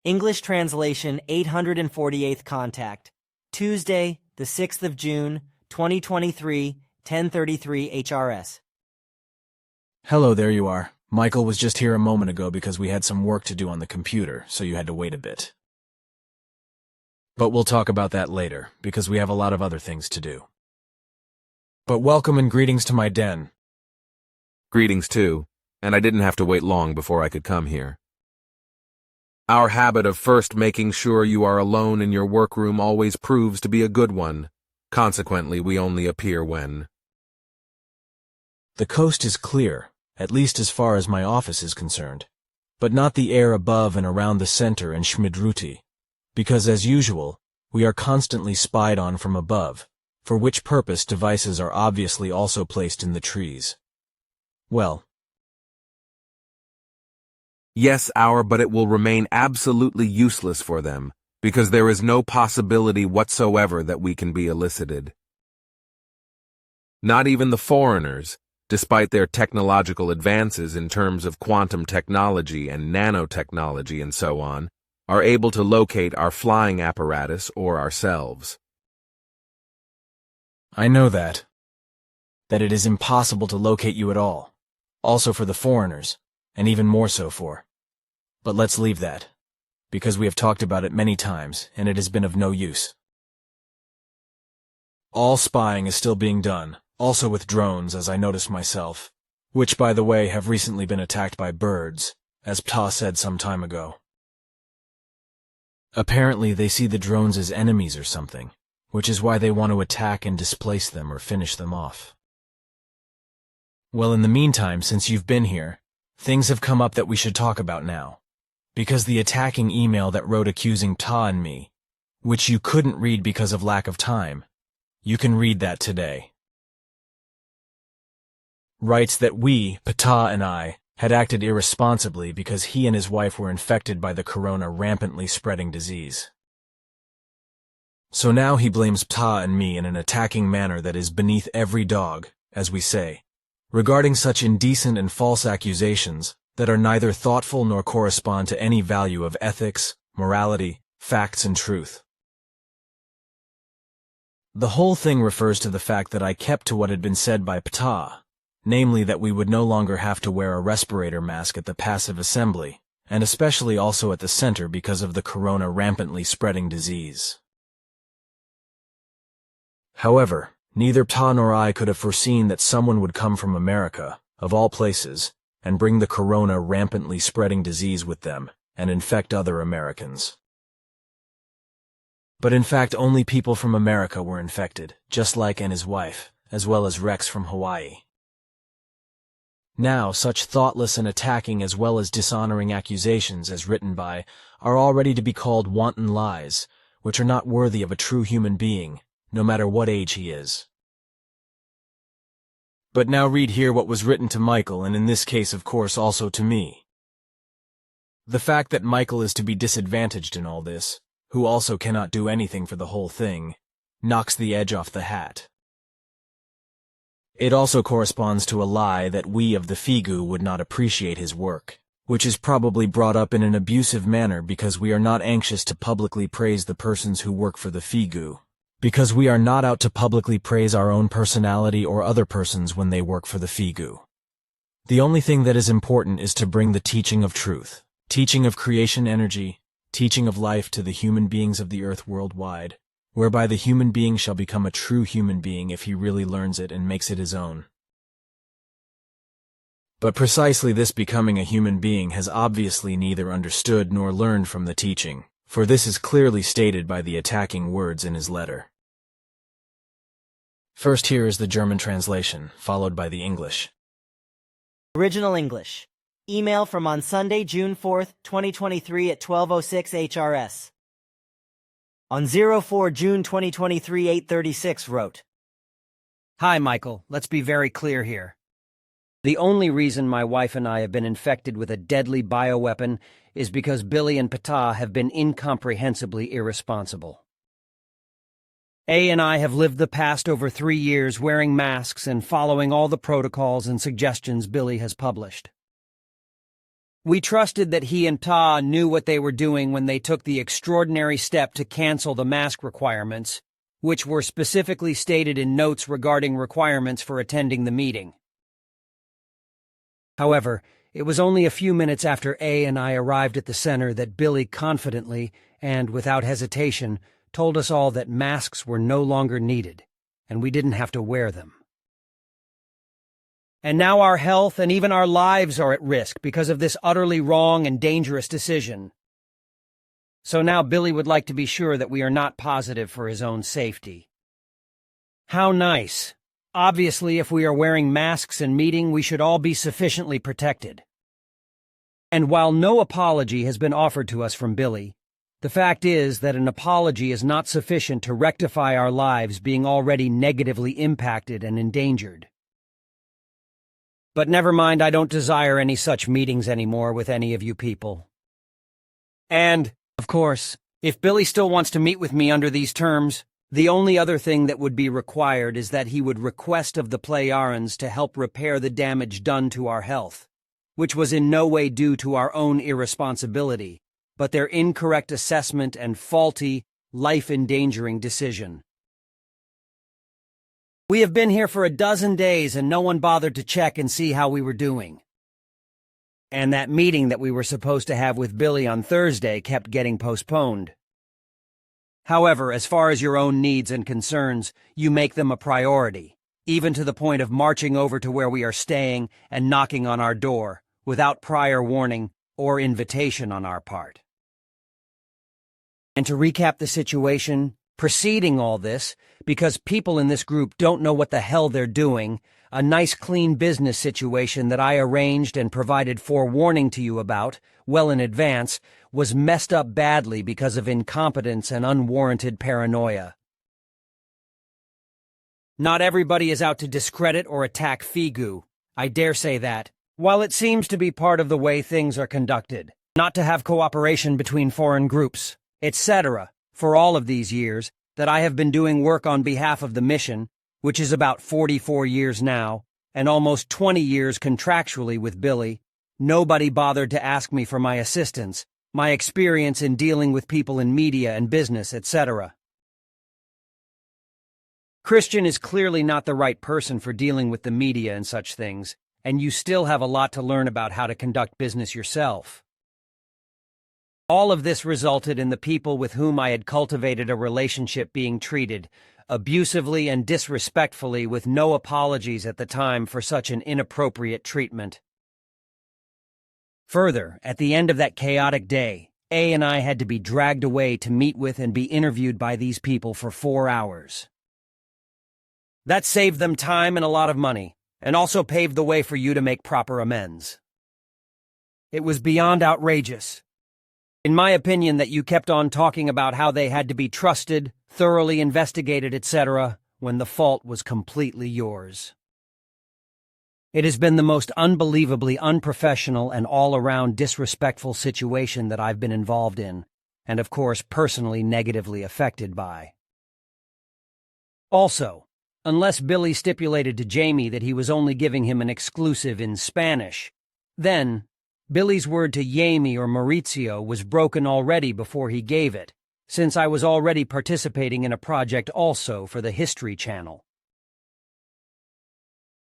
English translation 848th contact. Tuesday, the 6th of June, 2023, 10:33 HRS. Hello, there you are. Michael was just here a moment ago because we had some work to do on the computer, so you had to wait a bit. But we'll talk about that later, because we have a lot of other things to do. But welcome and greetings to my den. Greetings too, and I didn't have to wait long before I could come here. Our habit of first making sure you are alone in your workroom always proves to be a good one. Consequently, we only appear when. The coast is clear, at least as far as my office is concerned, but not the air above and around the center and Schmidrüti, because as usual, we are constantly spied on from above, for which purpose devices are obviously also placed in the trees. Well, Yes, but it will remain absolutely useless for them, because there is no possibility whatsoever that we can be elicited. Not even the foreigners, despite their technological advances in terms of quantum technology and nanotechnology and so on, are able to locate our flying apparatus or ourselves. I know that it is impossible to locate you at all, also for the foreigners, and even more so for. But let's leave that, because we have talked about it many times, and it has been of no use. All spying is still being done, also with drones, as I noticed myself, which, by the way, have recently been attacked by birds, as Ptah said some time ago. Apparently they see the drones as enemies or something, which is why they want to attack and displace them or finish them off. Well, in the meantime, since you've been here, things have come up that we should talk about now. Because the attacking email that wrote accusing Ptah and me, which you couldn't read because of lack of time, you can read that today. Writes that we, Ptah and I, had acted irresponsibly because he and his wife were infected by the corona rampantly spreading disease. So now he blames Ptah and me in an attacking manner that is beneath every dog, as we say, regarding such indecent and false accusations that are neither thoughtful nor correspond to any value of ethics, morality, facts, and truth. The whole thing refers to the fact that I kept to what had been said by Ptah, namely that we would no longer have to wear a respirator mask at the passive assembly, and especially also at the center because of the corona rampantly spreading disease. However, neither Ptah nor I could have foreseen that someone would come from America, of all places, and bring the corona rampantly spreading disease with them, and infect other Americans. But in fact only people from America were infected, just like and his wife, as well as Rex from Hawaii. Now, such thoughtless and attacking as well as dishonoring accusations as written by are already to be called wanton lies, which are not worthy of a true human being, no matter what age he is. But now read here what was written to Michael, and in this case, of course, also to me. The fact that Michael is to be disadvantaged in all this, who also cannot do anything for the whole thing, knocks the edge off the hat. It also corresponds to a lie that we of the Figu would not appreciate his work, which is probably brought up in an abusive manner because we are not anxious to publicly praise the persons who work for the Figu. Because we are not out to publicly praise our own personality or other persons when they work for the Figu. The only thing that is important is to bring the teaching of truth, teaching of creation energy, teaching of life to the human beings of the earth worldwide, whereby the human being shall become a true human being if he really learns it and makes it his own. But precisely this becoming a human being has obviously neither understood nor learned from the teaching, for this is clearly stated by the attacking words in his letter. First here is the German translation, followed by the English. Original English. Email from on Sunday, June 4th, 2023 at 12:06 HRS. On 04 June 2023 8:36 wrote, Hi, Michael. Let's be very clear here. The only reason my wife and I have been infected with a deadly bioweapon is because Billy and Ptah have been incomprehensibly irresponsible. A and I have lived the past over 3 years wearing masks and following all the protocols and suggestions Billy has published. We trusted that he and Ta knew what they were doing when they took the extraordinary step to cancel the mask requirements, which were specifically stated in notes regarding requirements for attending the meeting. However, it was only a few minutes after A and I arrived at the center that Billy confidently and without hesitation told us all that masks were no longer needed, and we didn't have to wear them. And now our health and even our lives are at risk because of this utterly wrong and dangerous decision. So now Billy would like to be sure that we are not positive for his own safety. How nice. Obviously, if we are wearing masks and meeting, we should all be sufficiently protected. And while no apology has been offered to us from Billy, the fact is that an apology is not sufficient to rectify our lives being already negatively impacted and endangered. But never mind, I don't desire any such meetings anymore with any of you people. And, of course, if Billy still wants to meet with me under these terms, the only other thing that would be required is that he would request of the Plejarans to help repair the damage done to our health, which was in no way due to our own irresponsibility, but their incorrect assessment and faulty, life-endangering decision. We have been here for a dozen days and no one bothered to check and see how we were doing. And that meeting that we were supposed to have with Billy on Thursday kept getting postponed. However, as far as your own needs and concerns, you make them a priority, even to the point of marching over to where we are staying and knocking on our door, without prior warning or invitation on our part. And to recap the situation, preceding all this, because people in this group don't know what the hell they're doing, a nice clean business situation that I arranged and provided forewarning to you about, well in advance, was messed up badly because of incompetence and unwarranted paranoia. Not everybody is out to discredit or attack Figu, I dare say that, while it seems to be part of the way things are conducted, not to have cooperation between foreign groups, etc., for all of these years, that I have been doing work on behalf of the mission, which is about 44 years now, and almost 20 years contractually with Billy, nobody bothered to ask me for my assistance, my experience in dealing with people in media and business, etc. Christian is clearly not the right person for dealing with the media and such things, and you still have a lot to learn about how to conduct business yourself. All of this resulted in the people with whom I had cultivated a relationship being treated abusively and disrespectfully with no apologies at the time for such an inappropriate treatment. Further, at the end of that chaotic day, A and I had to be dragged away to meet with and be interviewed by these people for 4 hours. That saved them time and a lot of money, and also paved the way for you to make proper amends. It was beyond outrageous. In my opinion, that you kept on talking about how they had to be trusted, thoroughly investigated, etc., when the fault was completely yours. It has been the most unbelievably unprofessional and all-around disrespectful situation that I've been involved in, and of course personally negatively affected by. Also, unless Billy stipulated to Jamie that he was only giving him an exclusive in Spanish, then Billy's word to Jamie or Maurizio was broken already before he gave it, since I was already participating in a project also for the History Channel.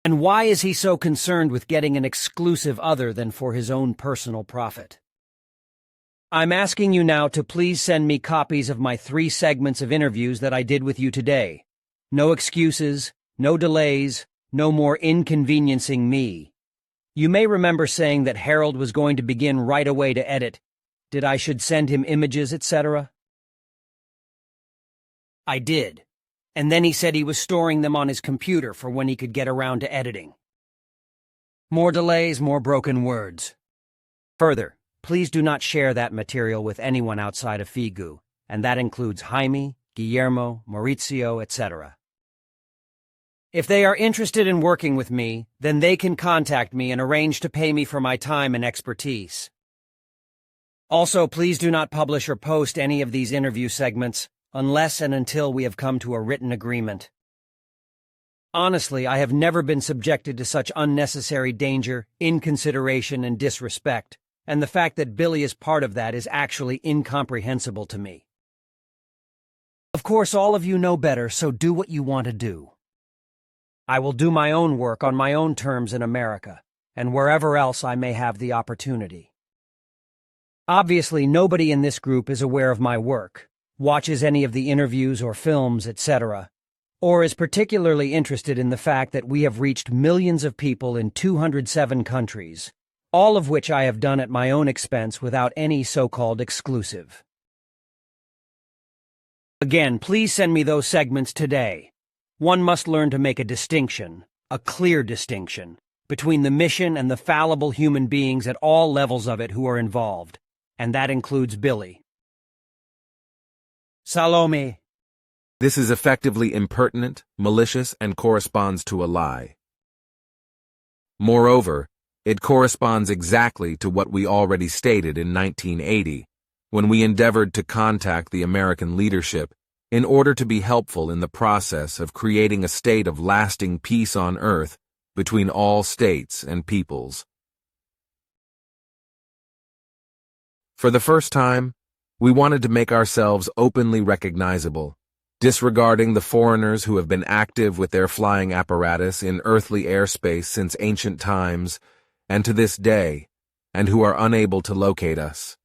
And why is he so concerned with getting an exclusive other than for his own personal profit? I'm asking you now to please send me copies of my 3 segments of interviews that I did with you today. No excuses, no delays, no more inconveniencing me. You may remember saying that Harold was going to begin right away to edit. Did I should send him images, etc.? I did. And then he said he was storing them on his computer for when he could get around to editing. More delays, more broken words. Further, please do not share that material with anyone outside of Figu, and that includes Jaime, Guillermo, Maurizio, etc. If they are interested in working with me, then they can contact me and arrange to pay me for my time and expertise. Also, please do not publish or post any of these interview segments unless and until we have come to a written agreement. Honestly, I have never been subjected to such unnecessary danger, inconsideration, and disrespect, and the fact that Billy is part of that is actually incomprehensible to me. Of course, all of you know better, so do what you want to do. I will do my own work on my own terms in America, and wherever else I may have the opportunity. Obviously, nobody in this group is aware of my work, watches any of the interviews or films, etc., or is particularly interested in the fact that we have reached millions of people in 207 countries, all of which I have done at my own expense without any so-called exclusive. Again, please send me those segments today. One must learn to make a distinction, a clear distinction, between the mission and the fallible human beings at all levels of it who are involved, and that includes Billy. Salome. This is effectively impertinent, malicious, and corresponds to a lie. Moreover, it corresponds exactly to what we already stated in 1980, when we endeavored to contact the American leadership in order to be helpful in the process of creating a state of lasting peace on earth between all states and peoples. For the first time, we wanted to make ourselves openly recognizable, disregarding the foreigners who have been active with their flying apparatus in earthly airspace since ancient times and to this day, and who are unable to locate us.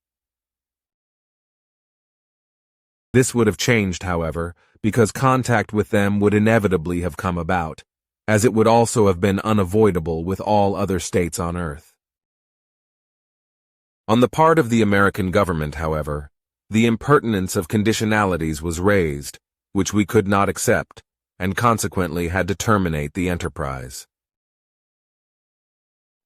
This would have changed, however, because contact with them would inevitably have come about, as it would also have been unavoidable with all other states on Earth. On the part of the American government, however, the impertinence of conditionalities was raised, which we could not accept, and consequently had to terminate the enterprise.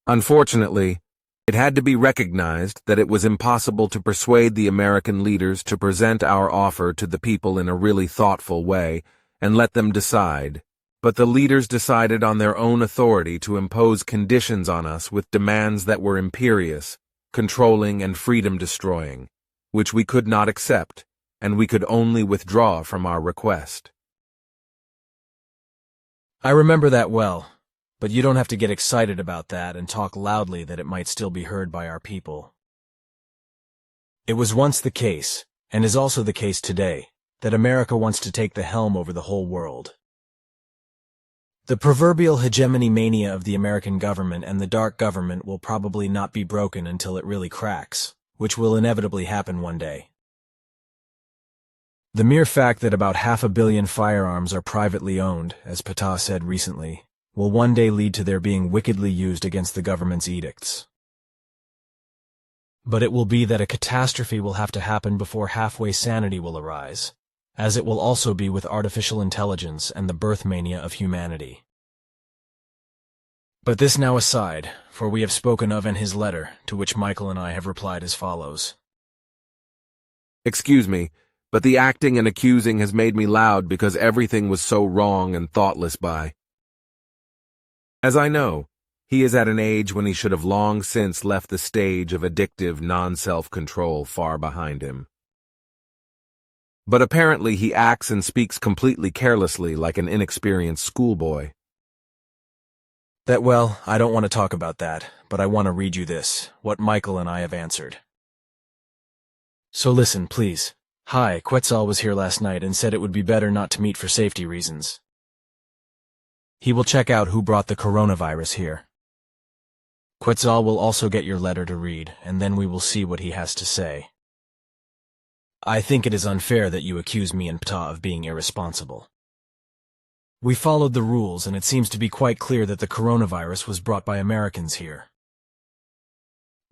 Unfortunately, it had to be recognized that it was impossible to persuade the American leaders to present our offer to the people in a really thoughtful way and let them decide, but the leaders decided on their own authority to impose conditions on us with demands that were imperious, controlling, and freedom-destroying, which we could not accept, and we could only withdraw from our request. I remember that well, but you don't have to get excited about that and talk loudly that it might still be heard by our people. It was once the case, and is also the case today, that America wants to take the helm over the whole world. The proverbial hegemony mania of the American government and the dark government will probably not be broken until it really cracks, which will inevitably happen one day. The mere fact that about 500 million firearms are privately owned, as Patah said recently, will one day lead to their being wickedly used against the government's edicts. But it will be that a catastrophe will have to happen before halfway sanity will arise, as it will also be with artificial intelligence and the birth mania of humanity. But this now aside, for we have spoken of in his letter, to which Michael and I have replied as follows. Excuse me, but the acting and accusing has made me loud because everything was so wrong and thoughtless by. As I know, he is at an age when he should have long since left the stage of addictive non-self-control far behind him. But apparently he acts and speaks completely carelessly like an inexperienced schoolboy. Well, I don't want to talk about that, but I want to read you this, what Michael and I have answered. So listen, please. Hi, Quetzal was here last night and said it would be better not to meet for safety reasons. He will check out who brought the coronavirus here. Quetzal will also get your letter to read, and then we will see what he has to say. I think it is unfair that you accuse me and Ptah of being irresponsible. We followed the rules, and it seems to be quite clear that the coronavirus was brought by Americans here.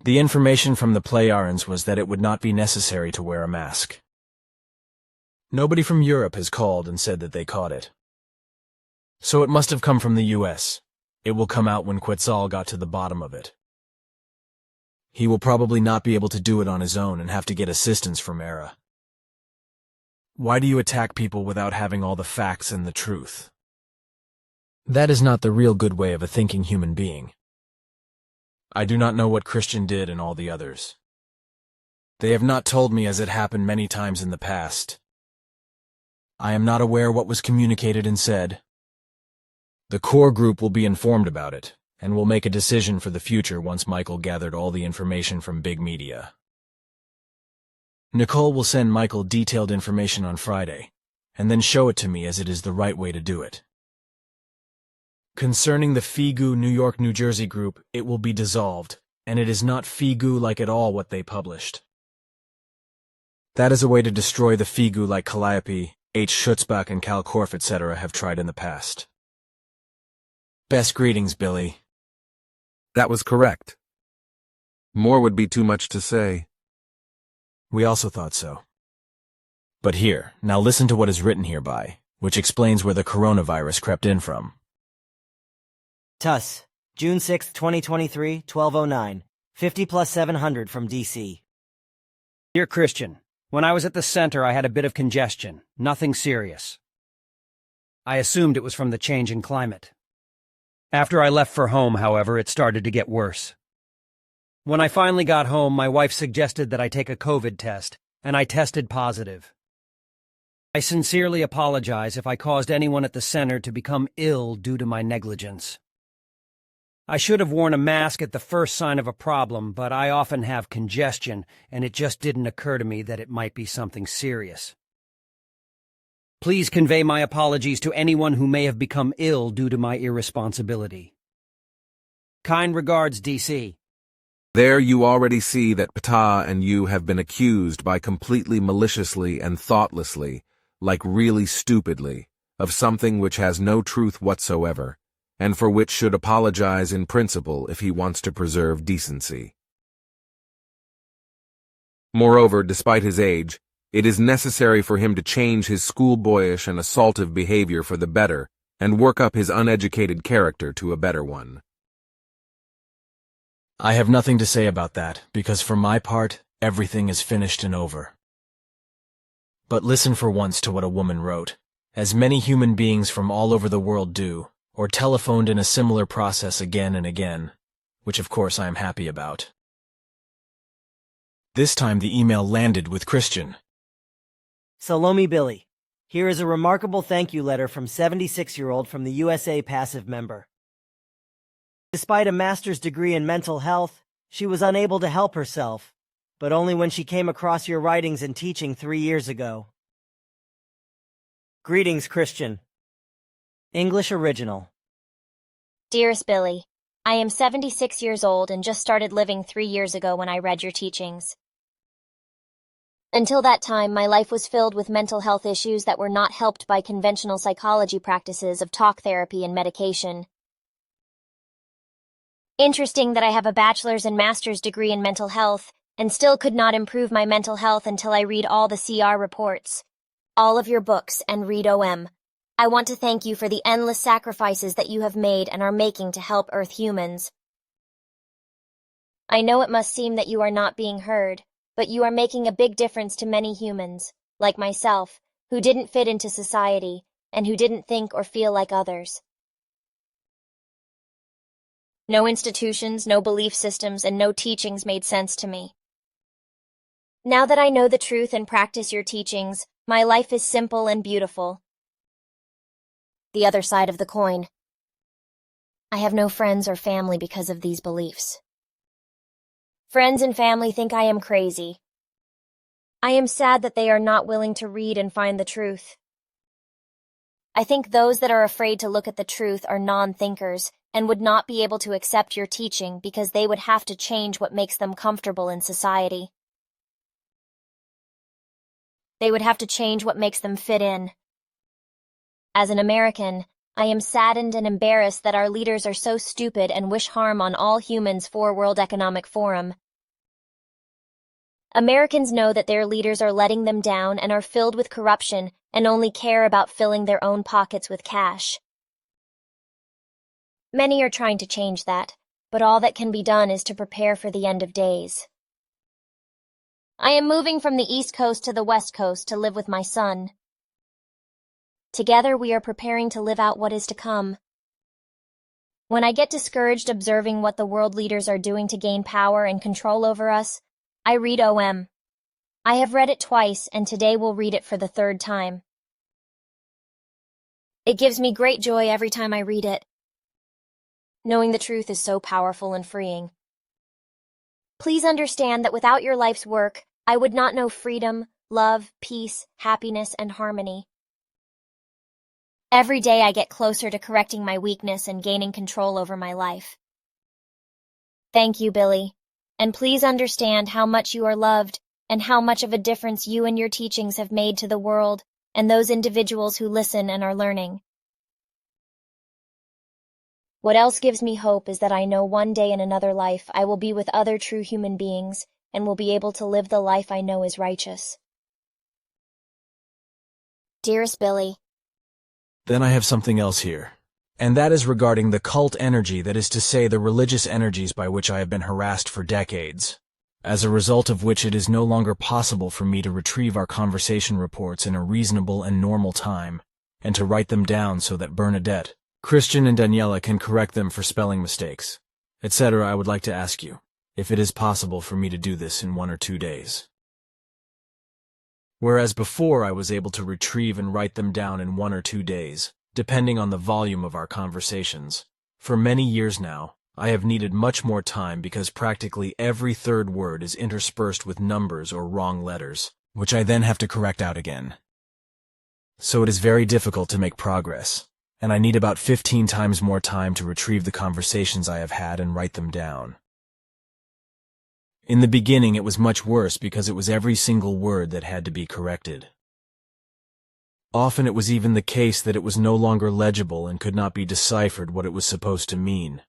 The information from the Pleiarans was that it would not be necessary to wear a mask. Nobody from Europe has called and said that they caught it. So it must have come from the U.S. It will come out when Quetzal got to the bottom of it. He will probably not be able to do it on his own and have to get assistance from ERA. Why do you attack people without having all the facts and the truth? That is not the real good way of a thinking human being. I do not know what Christian did and all the others. They have not told me as it happened many times in the past. I am not aware what was communicated and said. The core group will be informed about it, and we'll make a decision for the future once Michael gathered all the information from big media. Nicole will send Michael detailed information on Friday, and then show it to me as it is the right way to do it. Concerning the Figu New York, New Jersey group, it will be dissolved, and it is not Figu like at all what they published. That is a way to destroy the Figu like Calliope, H. Schutzbach, and Cal Korff, etc. have tried in the past. Best greetings, Billy. That was correct. More would be too much to say. We also thought so. But here, now listen to what is written hereby, which explains where the coronavirus crept in from. TUS, June 6, 2023, 12:09, 50+700 from D.C. Dear Christian, when I was at the center, I had a bit of congestion, nothing serious. I assumed it was from the change in climate. After I left for home, however, it started to get worse. When I finally got home, my wife suggested that I take a COVID test, and I tested positive. I sincerely apologize if I caused anyone at the center to become ill due to my negligence. I should have worn a mask at the first sign of a problem, but I often have congestion, and it just didn't occur to me that it might be something serious. Please convey my apologies to anyone who may have become ill due to my irresponsibility. Kind regards, D.C. There you already see that Ptah and you have been accused by completely maliciously and thoughtlessly, like really stupidly, of something which has no truth whatsoever, and for which should apologize in principle if he wants to preserve decency. Moreover, despite his age, it is necessary for him to change his schoolboyish and assaultive behavior for the better and work up his uneducated character to a better one. I have nothing to say about that, because for my part, everything is finished and over. But listen for once to what a woman wrote, as many human beings from all over the world do, or telephoned in a similar process again and again, which of course I am happy about. This time the email landed with Christian. Salome Billy, here is a remarkable thank you letter from 76-year-old from the USA passive member. Despite a master's degree in mental health, she was unable to help herself, but only when she came across your writings and teaching 3 years ago. Greetings, Christian. English original. Dearest Billy, I am 76 years old and just started living 3 years ago when I read your teachings. Until that time, my life was filled with mental health issues that were not helped by conventional psychology practices of talk therapy and medication. Interesting that I have a bachelor's and master's degree in mental health and still could not improve my mental health until I read all the CR reports, all of your books, and read OM. I want to thank you for the endless sacrifices that you have made and are making to help Earth humans. I know it must seem that you are not being heard, but you are making a big difference to many humans, like myself, who didn't fit into society and who didn't think or feel like others. No institutions, no belief systems, and no teachings made sense to me. Now that I know the truth and practice your teachings, my life is simple and beautiful. The other side of the coin. I have no friends or family because of these beliefs. Friends and family think I am crazy. I am sad that they are not willing to read and find the truth. I think those that are afraid to look at the truth are non-thinkers and would not be able to accept your teaching because they would have to change what makes them comfortable in society. They would have to change what makes them fit in. As an American, I am saddened and embarrassed that our leaders are so stupid and wish harm on all humans for World Economic Forum. Americans know that their leaders are letting them down and are filled with corruption and only care about filling their own pockets with cash. Many are trying to change that, but all that can be done is to prepare for the end of days. I am moving from the East Coast to the West Coast to live with my son. Together we are preparing to live out what is to come. When I get discouraged observing what the world leaders are doing to gain power and control over us, I read OM. I have read it twice and today will read it for the 3rd time. It gives me great joy every time I read it. Knowing the truth is so powerful and freeing. Please understand that without your life's work, I would not know freedom, love, peace, happiness, and harmony. Every day I get closer to correcting my weakness and gaining control over my life. Thank you, Billy. And please understand how much you are loved and how much of a difference you and your teachings have made to the world and those individuals who listen and are learning. What else gives me hope is that I know one day in another life I will be with other true human beings and will be able to live the life I know is righteous. Dearest Billy. Then I have something else here, and that is regarding the cult energy, that is to say the religious energies by which I have been harassed for decades, as a result of which it is no longer possible for me to retrieve our conversation reports in a reasonable and normal time, and to write them down so that Bernadette, Christian, and Daniela can correct them for spelling mistakes, etc. I would like to ask you if it is possible for me to do this in 1 or 2 days. Whereas before I was able to retrieve and write them down in 1 or 2 days, depending on the volume of our conversations. For many years now, I have needed much more time because practically every third word is interspersed with numbers or wrong letters, which I then have to correct out again. So it is very difficult to make progress, and I need about 15 times more time to retrieve the conversations I have had and write them down. In the beginning it was much worse because it was every single word that had to be corrected. Often it was even the case that it was no longer legible and could not be deciphered what it was supposed to mean.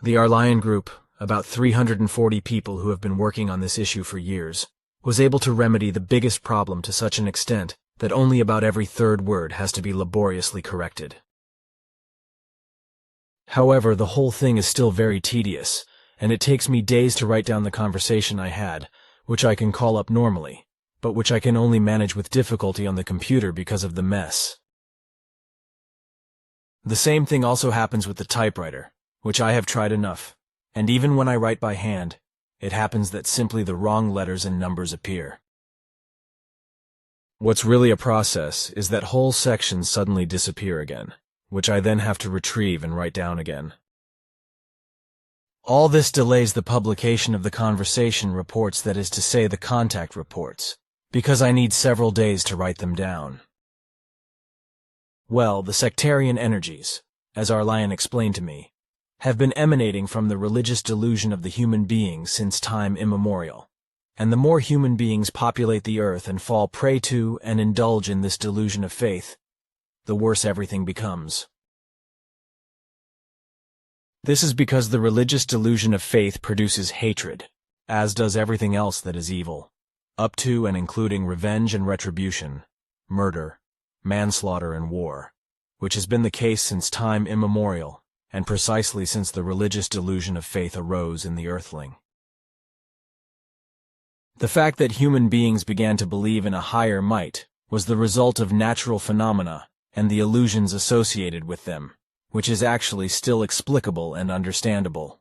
The Arlian group, about 340 people who have been working on this issue for years, was able to remedy the biggest problem to such an extent that only about every third word has to be laboriously corrected. However, the whole thing is still very tedious, and it takes me days to write down the conversation I had, which I can call up normally, but which I can only manage with difficulty on the computer because of the mess. The same thing also happens with the typewriter, which I have tried enough, and even when I write by hand, it happens that simply the wrong letters and numbers appear. What's really a process is that whole sections suddenly disappear again, which I then have to retrieve and write down again. All this delays the publication of the conversation reports, that is to say the contact reports, because I need several days to write them down. Well, the sectarian energies, as Arlian explained to me, have been emanating from the religious delusion of the human being since time immemorial, and the more human beings populate the earth and fall prey to and indulge in this delusion of faith, the worse everything becomes. This is because the religious delusion of faith produces hatred, as does everything else that is evil, up to and including revenge and retribution, murder, manslaughter, and war, which has been the case since time immemorial, and precisely since the religious delusion of faith arose in the earthling. The fact that human beings began to believe in a higher might was the result of natural phenomena and the illusions associated with them, which is actually still explicable and understandable.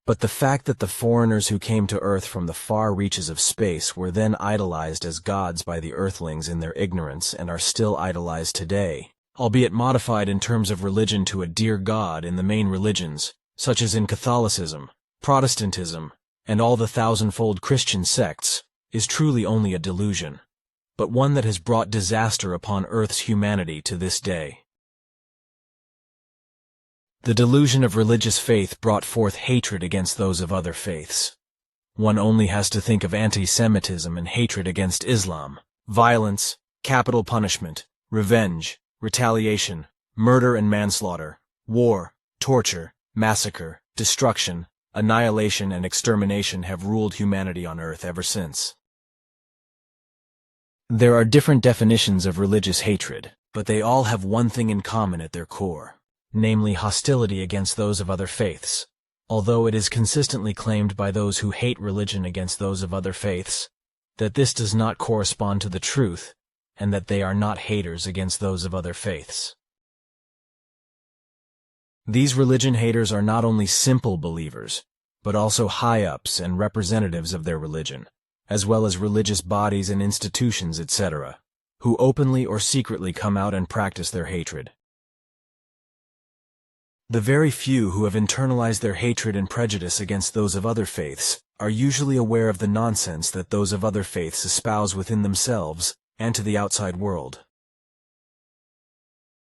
But the fact that the foreigners who came to Earth from the far reaches of space were then idolized as gods by the Earthlings in their ignorance and are still idolized today, albeit modified in terms of religion to a dear God in the main religions, such as in Catholicism, Protestantism, and all the thousandfold Christian sects, is truly only a delusion, but one that has brought disaster upon Earth's humanity to this day. The delusion of religious faith brought forth hatred against those of other faiths. One only has to think of anti-Semitism and hatred against Islam, violence, capital punishment, revenge, retaliation, murder and manslaughter, war, torture, massacre, destruction, annihilation, and extermination have ruled humanity on Earth ever since. There are different definitions of religious hatred, but they all have one thing in common at their core, namely hostility against those of other faiths, although it is consistently claimed by those who hate religion against those of other faiths that this does not correspond to the truth, and that they are not haters against those of other faiths. These religion haters are not only simple believers, but also high-ups and representatives of their religion, as well as religious bodies and institutions, etc., who openly or secretly come out and practice their hatred. The very few who have internalized their hatred and prejudice against those of other faiths are usually aware of the nonsense that those of other faiths espouse within themselves and to the outside world.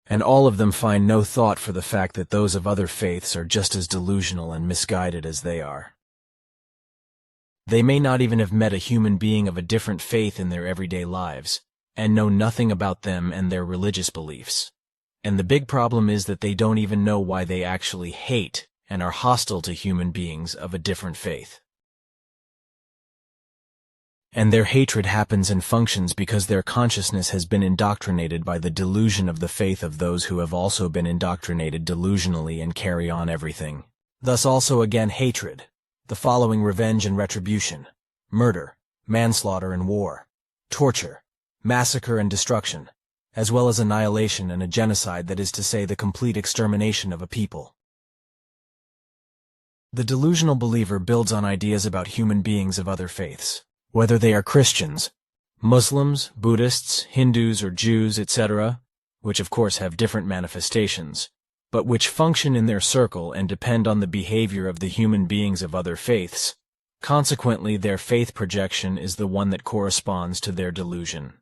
And all of them find no thought for the fact that those of other faiths are just as delusional and misguided as they are. They may not even have met a human being of a different faith in their everyday lives, and know nothing about them and their religious beliefs. And the big problem is that they don't even know why they actually hate and are hostile to human beings of a different faith. And their hatred happens and functions because their consciousness has been indoctrinated by the delusion of the faith of those who have also been indoctrinated delusionally and carry on everything. Thus also again hatred, the following revenge and retribution, murder, manslaughter and war, torture, massacre and destruction, as well as annihilation and a genocide, that is to say, the complete extermination of a people. The delusional believer builds on ideas about human beings of other faiths, whether they are Christians, Muslims, Buddhists, Hindus or Jews, etc., which of course have different manifestations, but which function in their circle and depend on the behavior of the human beings of other faiths. Consequently, their faith projection is the one that corresponds to their delusion.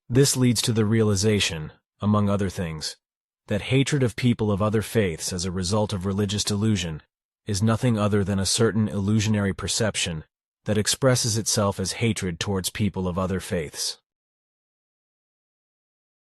This leads to the realization, among other things, that hatred of people of other faiths as a result of religious delusion is nothing other than a certain illusionary perception that expresses itself as hatred towards people of other faiths.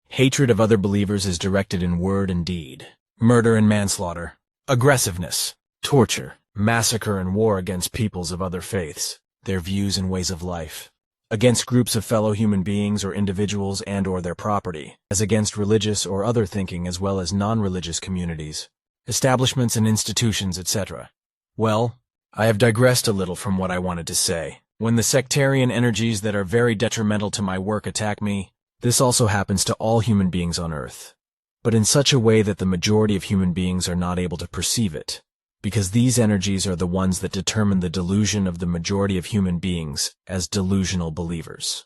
Hatred of other believers is directed in word and deed, murder and manslaughter, aggressiveness, torture, massacre and war against peoples of other faiths, their views and ways of life, against groups of fellow human beings or individuals and or their property, as against religious or other thinking as well as non-religious communities, establishments and institutions, etc. Well, I have digressed a little from what I wanted to say. When the sectarian energies that are very detrimental to my work attack me, this also happens to all human beings on Earth, but in such a way that the majority of human beings are not able to perceive it, because these energies are the ones that determine the delusion of the majority of human beings as delusional believers.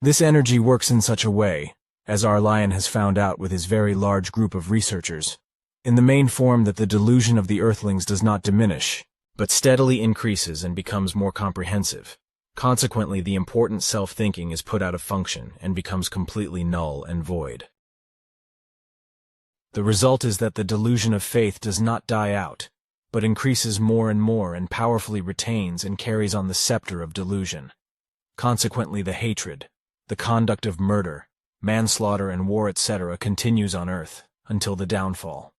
This energy works in such a way, as our lion has found out with his very large group of researchers, in the main form that the delusion of the earthlings does not diminish, but steadily increases and becomes more comprehensive. Consequently, the important self-thinking is put out of function and becomes completely null and void. The result is that the delusion of faith does not die out, but increases more and more and powerfully retains and carries on the scepter of delusion. Consequently, the hatred, the conduct of murder, manslaughter and war, etc. continues on Earth until the downfall.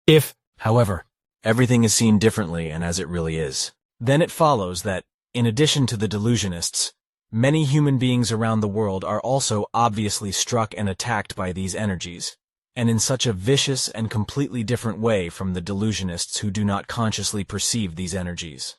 If, however, everything is seen differently and as it really is, then it follows that, in addition to the delusionists, many human beings around the world are also obviously struck and attacked by these energies, and in such a vicious and completely different way from the delusionists who do not consciously perceive these energies.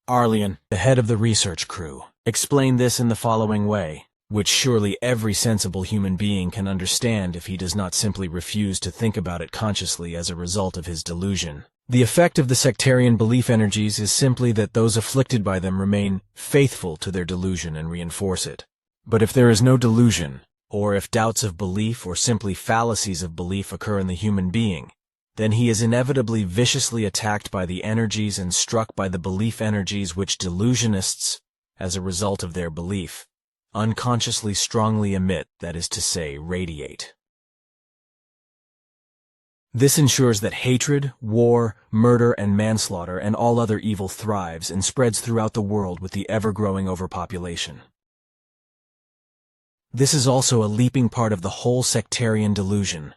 Arlian, the head of the research crew, explained this in the following way, which surely every sensible human being can understand if he does not simply refuse to think about it consciously as a result of his delusion. The effect of the sectarian belief energies is simply that those afflicted by them remain faithful to their delusion and reinforce it. But if there is no delusion, or if doubts of belief or simply fallacies of belief occur in the human being, then he is inevitably viciously attacked by the energies and struck by the belief energies which delusionists, as a result of their belief, unconsciously strongly emit, that is to say, radiate. This ensures that hatred, war, murder, and manslaughter and all other evil thrives and spreads throughout the world with the ever-growing overpopulation. This is also a leaping part of the whole sectarian delusion,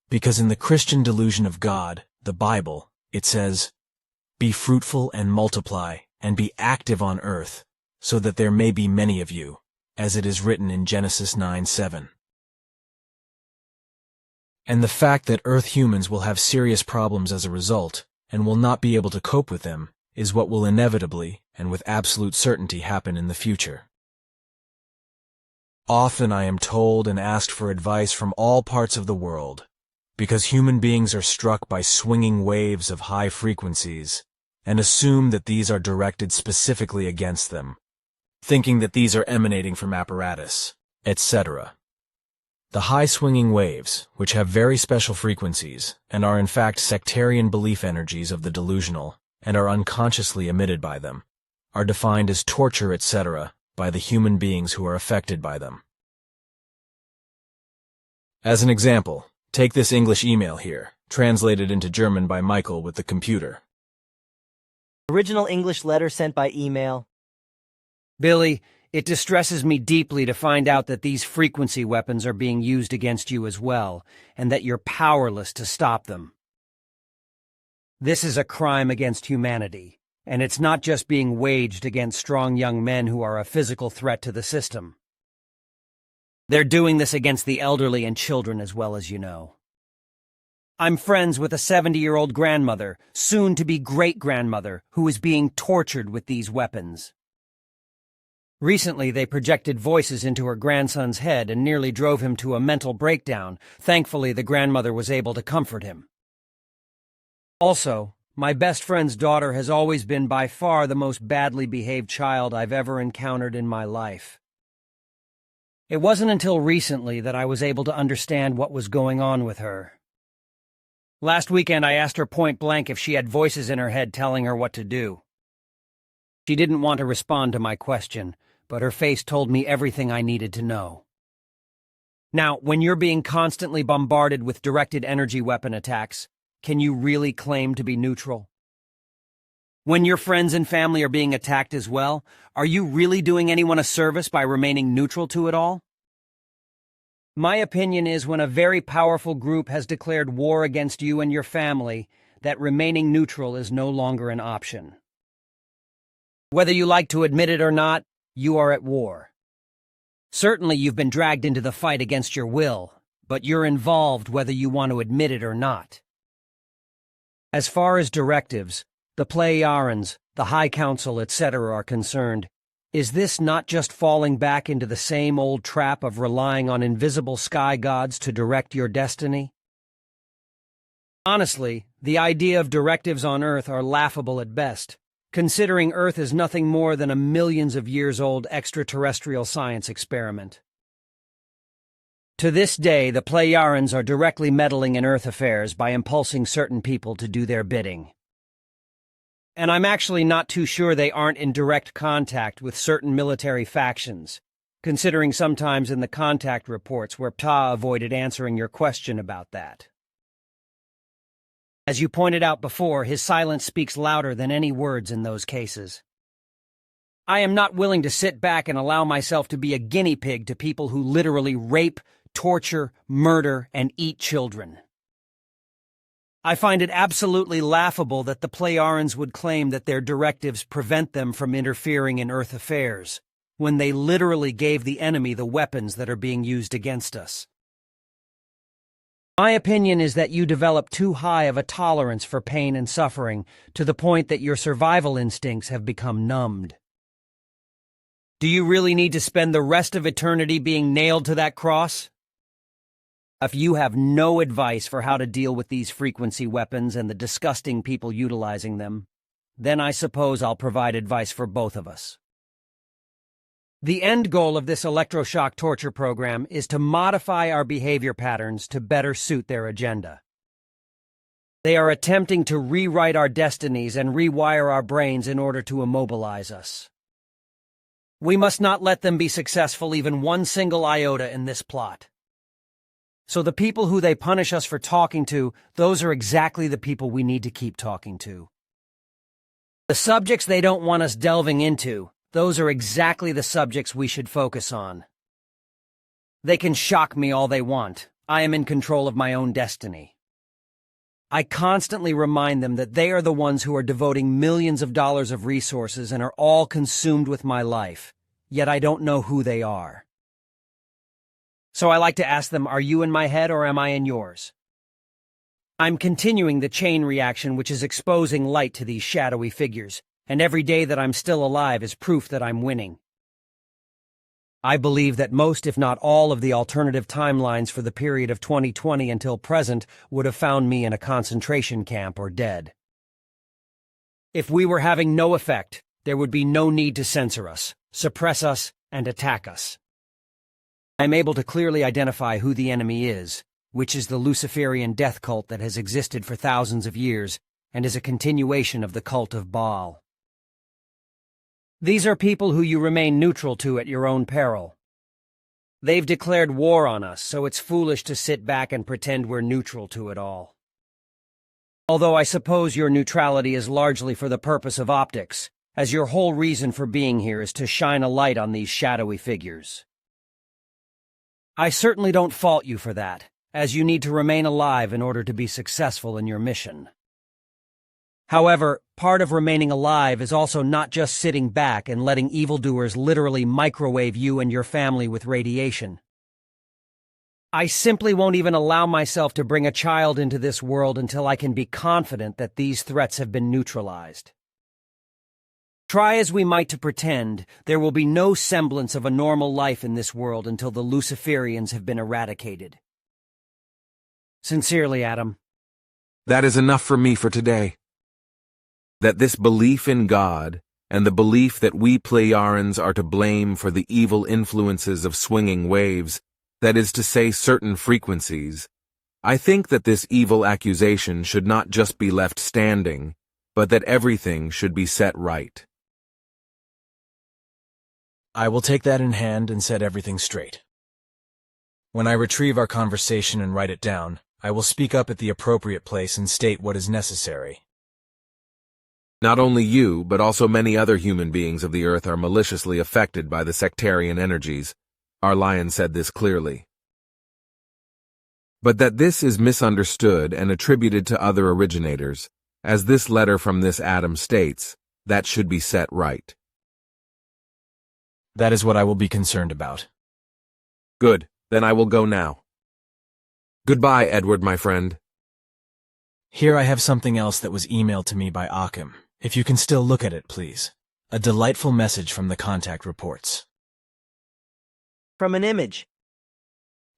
because in the Christian delusion of God, the Bible, it says, "Be fruitful and multiply, and be active on earth, so that there may be many of you," as it is written in Genesis 9:7. And the fact that Earth humans will have serious problems as a result, and will not be able to cope with them, is what will inevitably, and with absolute certainty, happen in the future. Often I am told and asked for advice from all parts of the world, because human beings are struck by swinging waves of high frequencies, and assume that these are directed specifically against them, thinking that these are emanating from apparatus, etc. The high-swinging waves, which have very special frequencies, and are in fact sectarian belief energies of the delusional, and are unconsciously emitted by them, are defined as torture, etc., by the human beings who are affected by them. As an example, take this English email here, translated into German by Michael with the computer. Original English letter sent by email. Billy, it distresses me deeply to find out that these frequency weapons are being used against you as well, and that you're powerless to stop them. This is a crime against humanity, and it's not just being waged against strong young men who are a physical threat to the system. They're doing this against the elderly and children as well, as you know. I'm friends with a 70-year-old grandmother, soon-to-be great-grandmother, who is being tortured with these weapons. Recently, they projected voices into her grandson's head and nearly drove him to a mental breakdown. Thankfully, the grandmother was able to comfort him. Also, my best friend's daughter has always been by far the most badly behaved child I've ever encountered in my life. It wasn't until recently that I was able to understand what was going on with her. Last weekend, I asked her point blank if she had voices in her head telling her what to do. She didn't want to respond to my question, but her face told me everything I needed to know. Now, when you're being constantly bombarded with directed energy weapon attacks, can you really claim to be neutral? When your friends and family are being attacked as well, are you really doing anyone a service by remaining neutral to it all? My opinion is when a very powerful group has declared war against you and your family, that remaining neutral is no longer an option. Whether you like to admit it or not, you are at war. Certainly you've been dragged into the fight against your will, but you're involved whether you want to admit it or not. As far as directives, the Plejarans, the High Council, etc. are concerned, is this not just falling back into the same old trap of relying on invisible sky gods to direct your destiny? Honestly, the idea of directives on Earth are laughable at best, considering Earth is nothing more than a millions of years old extraterrestrial science experiment. To this day, the Plejarans are directly meddling in Earth affairs by impulsing certain people to do their bidding. And I'm actually not too sure they aren't in direct contact with certain military factions, considering sometimes in the contact reports where Ptah avoided answering your question about that. As you pointed out before, his silence speaks louder than any words in those cases. I am not willing to sit back and allow myself to be a guinea pig to people who literally rape, torture, murder, and eat children. I find it absolutely laughable that the Plejarans would claim that their directives prevent them from interfering in Earth affairs, when they literally gave the enemy the weapons that are being used against us. My opinion is that you develop too high of a tolerance for pain and suffering to the point that your survival instincts have become numbed. Do you really need to spend the rest of eternity being nailed to that cross? If you have no advice for how to deal with these frequency weapons and the disgusting people utilizing them, then I suppose I'll provide advice for both of us. The end goal of this electroshock torture program is to modify our behavior patterns to better suit their agenda. They are attempting to rewrite our destinies and rewire our brains in order to immobilize us. We must not let them be successful even one single iota in this plot. So the people who they punish us for talking to, those are exactly the people we need to keep talking to. The subjects they don't want us delving into, those are exactly the subjects we should focus on. They can shock me all they want. I am in control of my own destiny. I constantly remind them that they are the ones who are devoting millions of dollars of resources and are all consumed with my life, yet I don't know who they are. So I like to ask them, are you in my head or am I in yours? I'm continuing the chain reaction which is exposing light to these shadowy figures, and every day that I'm still alive is proof that I'm winning. I believe that most, if not all, of the alternative timelines for the period of 2020 until present would have found me in a concentration camp or dead. If we were having no effect, there would be no need to censor us. suppress us, and attack us. I am able to clearly identify who the enemy is, which is the Luciferian death cult that has existed for thousands of years and is a continuation of the cult of Baal. These are people who you remain neutral to at your own peril. They've declared war on us, so it's foolish to sit back and pretend we're neutral to it all. Although I suppose your neutrality is largely for the purpose of optics, as your whole reason for being here is to shine a light on these shadowy figures. I certainly don't fault you for that, as you need to remain alive in order to be successful in your mission. However, part of remaining alive is also not just sitting back and letting evildoers literally microwave you and your family with radiation. I simply won't even allow myself to bring a child into this world until I can be confident that these threats have been neutralized. Try as we might to pretend, there will be no semblance of a normal life in this world until the Luciferians have been eradicated. Sincerely, Adam. That is enough for me for today. That this belief in God, and the belief that we Plejarians are to blame for the evil influences of swinging waves, that is to say certain frequencies, I think that this evil accusation should not just be left standing, but that everything should be set right. I will take that in hand and set everything straight. When I retrieve our conversation and write it down, I will speak up at the appropriate place and state what is necessary. Not only you, but also many other human beings of the earth are maliciously affected by the sectarian energies. Our lion said this clearly. But that this is misunderstood and attributed to other originators, as this letter from this Adam states, that should be set right. That is what I will be concerned about. Good, then I will go now. Goodbye, Edward, my friend. Here I have something else that was emailed to me by Achim. If you can still look at it, please. A delightful message from the contact reports. From an image.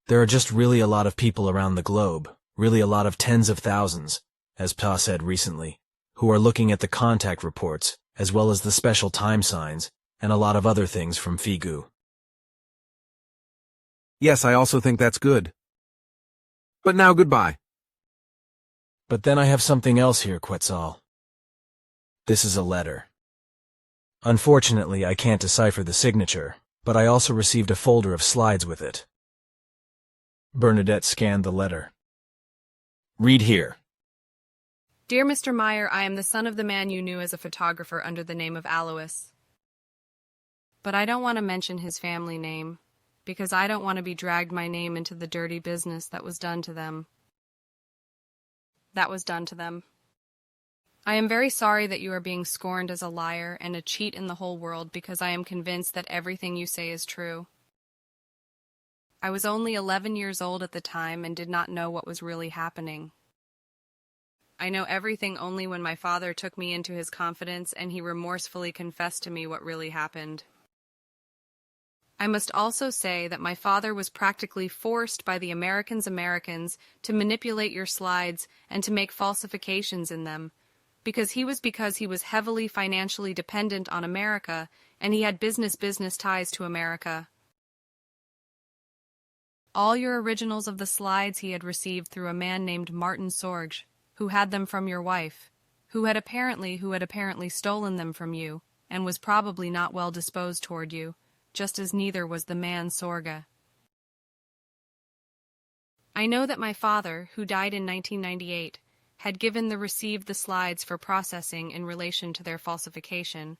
There are just really a lot of people around the globe, really a lot of tens of thousands, as Pa said recently, who are looking at the contact reports, as well as the special time signs, and a lot of other things from Figu. Yes, I also think that's good. But now goodbye. But then I have something else here, Quetzal. This is a letter. Unfortunately, I can't decipher the signature, but I also received a folder of slides with it. Bernadette scanned the letter. Read here. Dear Mr. Meyer, I am the son of the man you knew as a photographer under the name of Alois. But I don't want to mention his family name, because I don't want to be dragged my name into the dirty business that was done to them. I am very sorry that you are being scorned as a liar and a cheat in the whole world because I am convinced that everything you say is true. I was only 11 years old at the time and did not know what was really happening. I know everything only when my father took me into his confidence and he remorsefully confessed to me what really happened. I must also say that my father was practically forced by the Americans to manipulate your slides and to make falsifications in them, because he was heavily financially dependent on America, and he had business ties to America. All your originals of the slides he had received through a man named Martin Sorge, who had them from your wife, who had apparently stolen them from you, and was probably not well disposed toward you, just as neither was the man Sorge. I know that my father, who died in 1998, had received the slides for processing in relation to their falsification,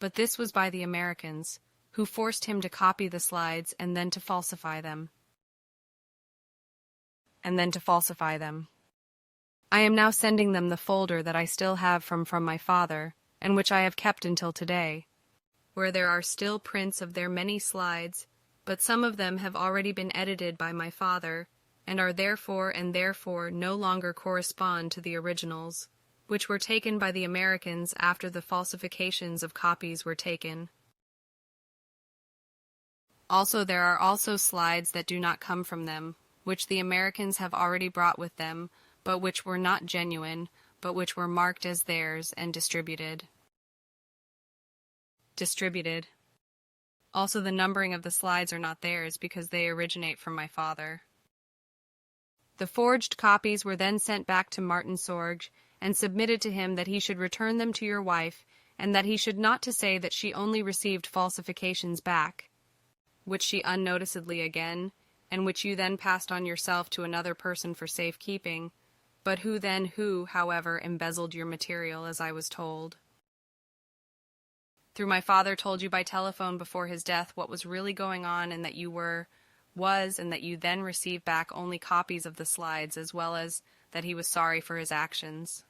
but this was by the Americans, who forced him to copy the slides and then to falsify them. I am now sending them the folder that I still have from my father, and which I have kept until today, where there are still prints of their many slides, but some of them have already been edited by my father, and are therefore no longer correspond to the originals, which were taken by the Americans after the falsifications of copies were taken. Also, there are also slides that do not come from them, which the Americans have already brought with them, but which were not genuine, but which were marked as theirs and distributed. Also, the numbering of the slides are not theirs because they originate from my father. The forged copies were then sent back to Martin Sorge and submitted to him that he should return them to your wife and that he should not to say that she only received falsifications back, which she unnoticedly again, and which you then passed on yourself to another person for safekeeping, but who, however, embezzled your material, as I was told. Through my father told you by telephone before his death what was really going on and that you was, and that you then received back only copies of the slides, as well as that he was sorry for his actions.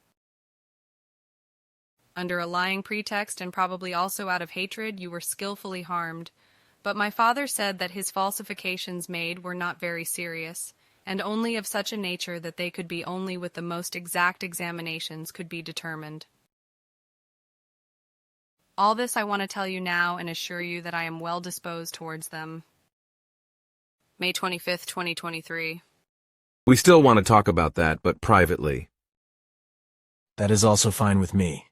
Under a lying pretext, and probably also out of hatred, you were skillfully harmed, but my father said that his falsifications made were not very serious, and only of such a nature that they could be only with the most exact examinations could be determined. All this I want to tell you now and assure you that I am well disposed towards them. May 25th, 2023. We still want to talk about that, but privately. That is also fine with me.